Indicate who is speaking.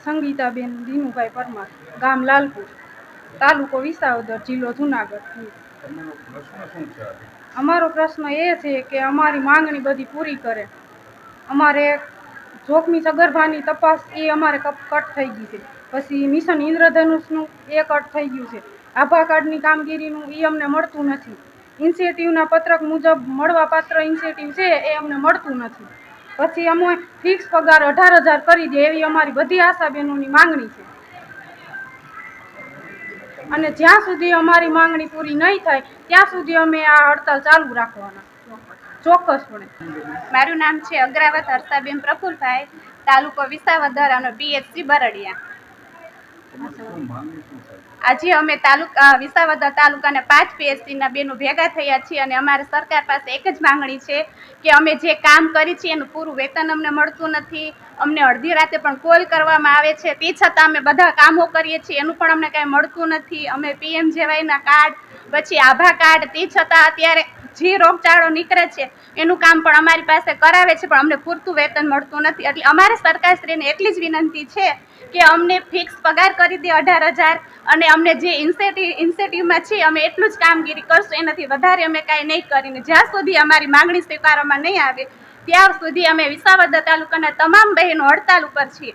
Speaker 1: સંગીતાબેન દિનુભાઈ પરમાર, ગામ લાલપુર, તાલુકો વિસાવદર, જિલ્લો જુનાગઢ। અમારો પ્રશ્ન એ છે કે અમારી માંગણી બધી પૂરી કરે। અમારે જોખમી સગર્ભાની તપાસ એ અમારે કટ થઈ ગઈ છે। પછી મિશન ઇન્દ્રધનુષનું એ કટ થઈ ગયું છે। આભા કાર્ડની કામગીરીનું એ અમને મળતું નથી। ઇન્સેન્ટિવના પત્રક મુજબ મળવાપાત્ર ઇન્સેન્ટિવ છે એ અમને મળતું નથી। પછી અમે ફિક્સ પગાર 18,000 કરી દે એવી અમારી બધી આશા બહેનોની માંગણી છે। અને જ્યાં સુધી અમારી માંગણી પૂરી નહીં થાય ત્યાં સુધી અમે આ હડતાલ ચાલુ રાખવાના ચોક્કસપણે।
Speaker 2: મારું નામ છે અગ્રાવત હર્ષાબેન પ્રફુલભાઈ, તાલુકો વિસાવદર અને પીએચસી બરડિયા। આજે અમે વિસાવદર તાલુકાના 5 પીએચસીના બેનો ભેગા થયા છીએ અને અમારે સરકાર પાસે એક જ માંગણી છે કે અમે જે કામ કરી છીએ એનું પૂરું વેતન અમને મળતું નથી। અમને અડધી રાતે પણ કોલ કરવામાં આવે છે, તે છતાં અમે બધા કામો કરીએ છીએ એનું પણ અમને કાંઈ મળતું નથી। અમે PMJYના કાર્ડ, પછી આભા કાર્ડ, તે છતાં અત્યારે જે રોગચાળો નીકળે છે એનું કામ પણ અમારી પાસે કરાવે છે પણ અમને પૂરતું વેતન મળતું નથી। એટલે અમારે સરકારશ્રીને એટલી જ વિનંતી છે કે અમને ફિક્સ પગાર કરી દે 18,000 અને અમને જે ઇન્સેન્ટિવમાં છે અમે એટલું જ કામગીરી કરશું, એનાથી વધારે અમે કાંઈ નહીં કરીને જ્યાં સુધી અમારી માંગણી સ્વીકારવામાં નહીં આવે ત્યાં સુધી અમે વિસાવદર તાલુકાના તમામ બહેનો હડતાલ ઉપર છીએ।